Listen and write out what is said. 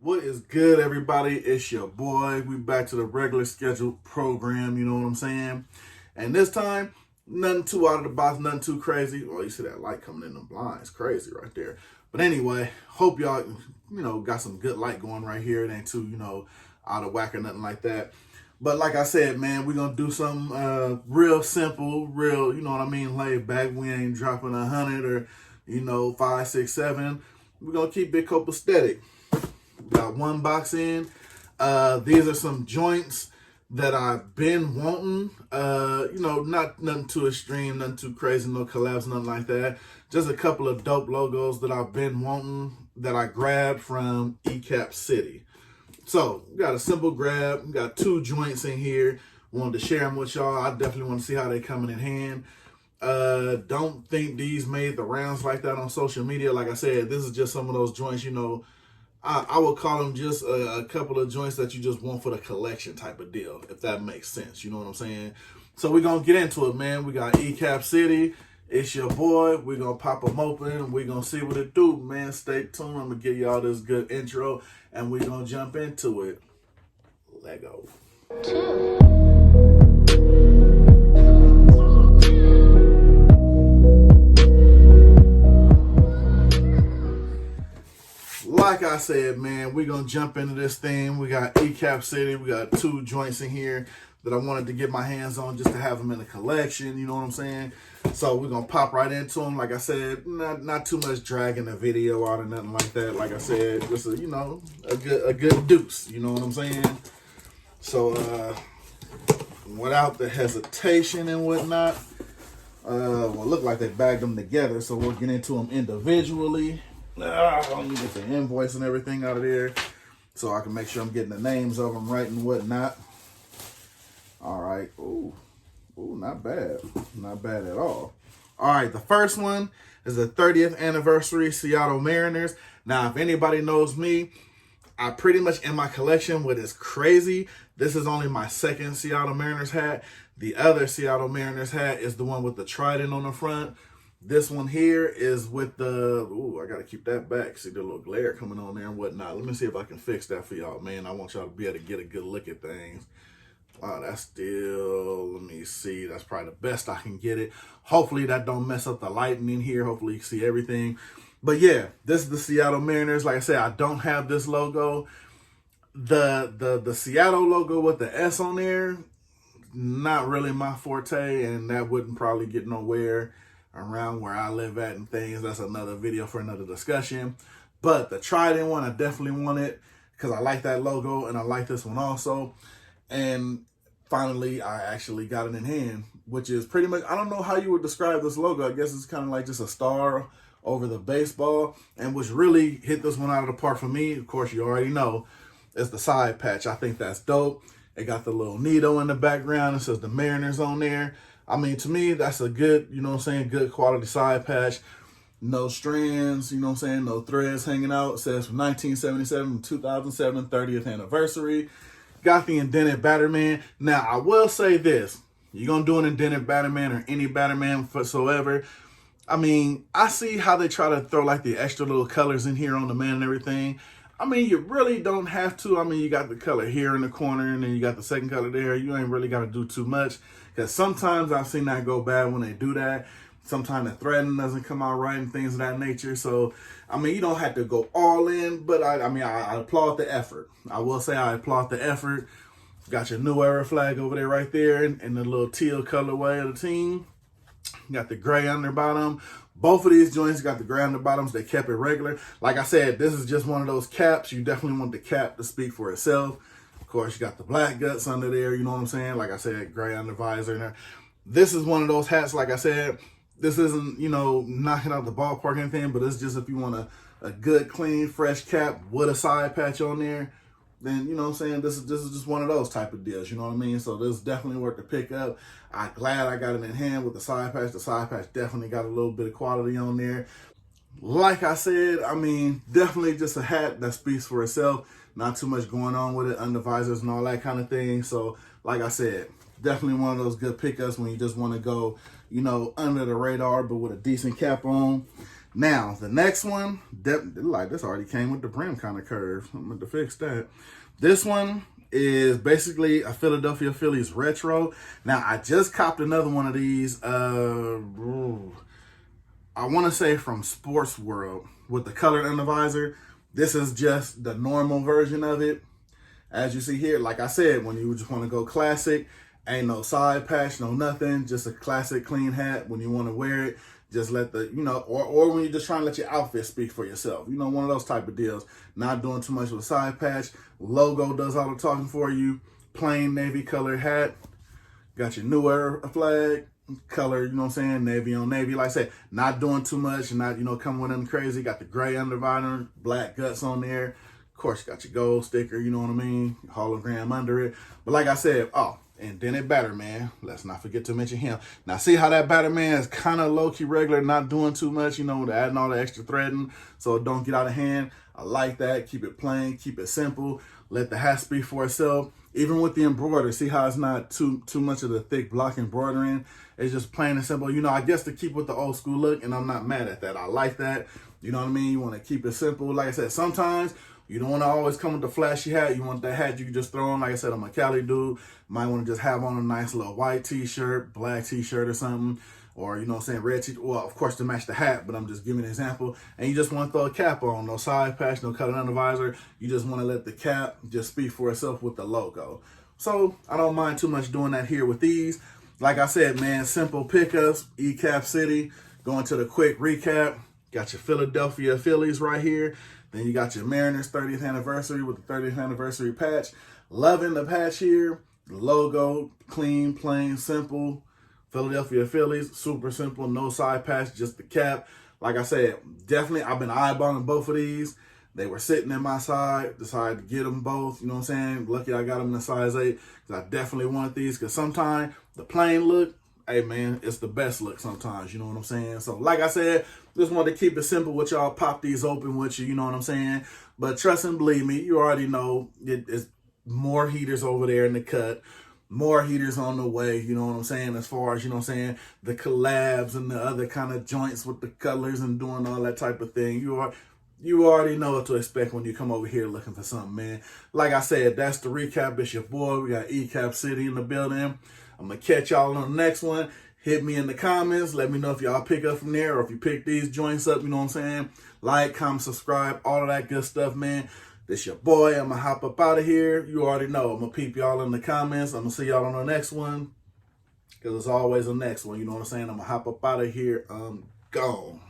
What is good, everybody? It's your boy. We back to the regular scheduled program, you know what I'm saying? And this time, nothing too out of the box, nothing too crazy. Well, you see that light coming in the blinds, crazy right there. But anyway, hope y'all, got some good light going right here. It ain't too, out of whack or nothing like that. But like I said, man, we're going to do something real simple, real, laid back. We ain't dropping 100 or, 5, 6, 7. We're going to keep it copacetic. Got one box in. These are some joints that I've been wanting. Not nothing too extreme, nothing too crazy, no collabs, nothing like that. Just a couple of dope logos that I've been wanting that I grabbed from ECapCity. So, we got a simple grab. We got two joints in here. Wanted to share them with y'all. I definitely want to see how they coming in hand. Don't think these made the rounds like that on social media. Like I said, this is just some of those joints, I would call them just a couple of joints that you just want for the collection type of deal, if that makes sense. You know what I'm saying? So we're going to get into it, man. We got ECapCity. It's your boy. We're going to pop them open. We're going to see what it do, man. Stay tuned. I'm going to give y'all this good intro, and we're going to jump into it. Let go. Like I said, man, we're going to jump into this thing. We got ECapCity. We got two joints in here that I wanted to get my hands on just to have them in the collection. You know what I'm saying? So we're going to pop right into them. Like I said, not too much dragging the video out or nothing like that. Like I said, just a good deuce. You know what I'm saying? So without the hesitation and whatnot, look like they bagged them together. So we'll get into them individually. Let me get the invoice and everything out of there so I can make sure I'm getting the names of them right and whatnot. All right. Ooh, not bad. Not bad at all. All right, the first one is the 30th anniversary Seattle Mariners. Now, if anybody knows me, I pretty much in my collection, what is crazy, this is only my second Seattle Mariners hat. The other Seattle Mariners hat is the one with the trident on the front. This one here is with the, I got to keep that back. See the little glare coming on there and whatnot. Let me see if I can fix that for y'all, man. I want y'all to be able to get a good look at things. Wow, that's still, let me see. That's probably the best I can get it. Hopefully that don't mess up the lighting in here. Hopefully you can see everything. But yeah, this is the Seattle Mariners. Like I said, I don't have this logo. The Seattle logo with the S on there, not really my forte, and that wouldn't probably get nowhere around where I live at and things. That's another video for another discussion. But the trident one, I definitely want it because I like that logo and I like this one also. And finally, I actually got it in hand, which is pretty much, I don't know how you would describe this logo. I guess it's kind of like just a star over the baseball. And which really hit this one out of the park for me, of course, you already know, is the side patch. I think that's dope. It got the little needle in the background. It says the Mariners on there. I mean, to me, that's a good, good quality side patch. No strands, no threads hanging out. It says from 1977 to 2007, 30th anniversary. Got the indented Batterman. Now, I will say this. You're going to do an indented Batterman or any Batterman whatsoever. I mean, I see how they try to throw like the extra little colors in here on the man and everything. I mean, you really don't have to. I mean, you got the color here in the corner and then you got the second color there. You ain't really got to do too much because sometimes I've seen that go bad when they do that. Sometimes the threading doesn't come out right and things of that nature. So, I mean, you don't have to go all in, but I applaud the effort. I will say I applaud the effort. Got your New Era flag over there right there in the little teal colorway of the team. Got the gray on their bottom. Both of these joints got the gray on the bottoms. They kept it regular. Like I said, this is just one of those caps. You definitely want the cap to speak for itself. Of course, you got the black guts under there. You know what I'm saying? Like I said, gray on the visor. There. This is one of those hats, like I said, this isn't, knocking out the ballpark or anything, but it's just if you want a good, clean, fresh cap with a side patch on there, then, you know what I'm saying, this is just one of those type of deals, you know what I mean? So this is definitely worth the pick up. I'm glad I got it in hand with the side patch. The side patch definitely got a little bit of quality on there. Like I said, I mean, definitely just a hat that speaks for itself. Not too much going on with it, under visors and all that kind of thing. So, like I said, definitely one of those good pickups when you just want to go, under the radar, but with a decent cap on. Now, the next one, like this already came with the brim kind of curve. I'm going to fix that. This one is basically a Philadelphia Phillies retro. Now, I just copped another one of these. I want to say from Sports World with the colored under visor. This is just the normal version of it. As you see here, like I said, when you just want to go classic, ain't no side patch, no nothing, just a classic clean hat. When you want to wear it, just let the, or when you're just trying to let your outfit speak for yourself. One of those type of deals. Not doing too much with a side patch. Logo does all the talking for you. Plain navy colored hat. Got your New Era flag. Color, navy on navy. Like I said, not doing too much and not, coming with nothing crazy. Got the gray undervisor, black guts on there. Of course, you got your gold sticker, you know what I mean? Hologram under it. But like I said, and then it Batterman. Let's not forget to mention him. Now, see how that Batterman is kind of low-key regular, not doing too much, adding all the extra threading so it don't get out of hand. I like that. Keep it plain, keep it simple. Let the hat speak for itself. Even with the embroidery, see how it's not too much of the thick block embroidering. It's just plain and simple. I guess to keep with the old school look, and I'm not mad at that. I like that. You know what I mean? You want to keep it simple. Like I said, sometimes you don't want to always come with the flashy hat. You want that hat you can just throw on. Like I said, I'm a Cali dude. Might want to just have on a nice little white t-shirt, black t-shirt or something. Or, red t-shirt. Well, of course, to match the hat, but I'm just giving an example. And you just want to throw a cap on. No side patch, no colored under visor. You just want to let the cap just speak for itself with the logo. So, I don't mind too much doing that here with these. Like I said, man, simple pickups, ECapCity. Going to the quick recap. Got your Philadelphia Phillies right here. Then you got your Mariners 30th anniversary with the 30th anniversary patch. Loving the patch here. The logo, clean, plain, simple. Philadelphia Phillies, super simple, no side patch, just the cap. Like I said, definitely, I've been eyeballing both of these. They were sitting in my side, decided to get them both, you know what I'm saying? Lucky I got them in a size 8, because I definitely want these, because sometimes the plain look, hey man, it's the best look sometimes, you know what I'm saying? So like I said, just wanted to keep it simple with y'all, pop these open with you know what I'm saying? But trust and believe me, you already know it's more heaters over there in the cut. More heaters on the way, you know what I'm saying, as far as, the collabs and the other kind of joints with the colors and doing all that type of thing. You already know what to expect when you come over here looking for something, man. Like I said, that's the recap. It's your boy. We got ECapCity in the building. I'm going to catch y'all on the next one. Hit me in the comments. Let me know if y'all pick up from there or if you pick these joints up, you know what I'm saying. Like, comment, subscribe, all of that good stuff, man. This your boy. I'm going to hop up out of here. You already know. I'm going to peep y'all in the comments. I'm going to see y'all on the next one. Because it's always the next one. You know what I'm saying? I'm going to hop up out of here. I'm gone.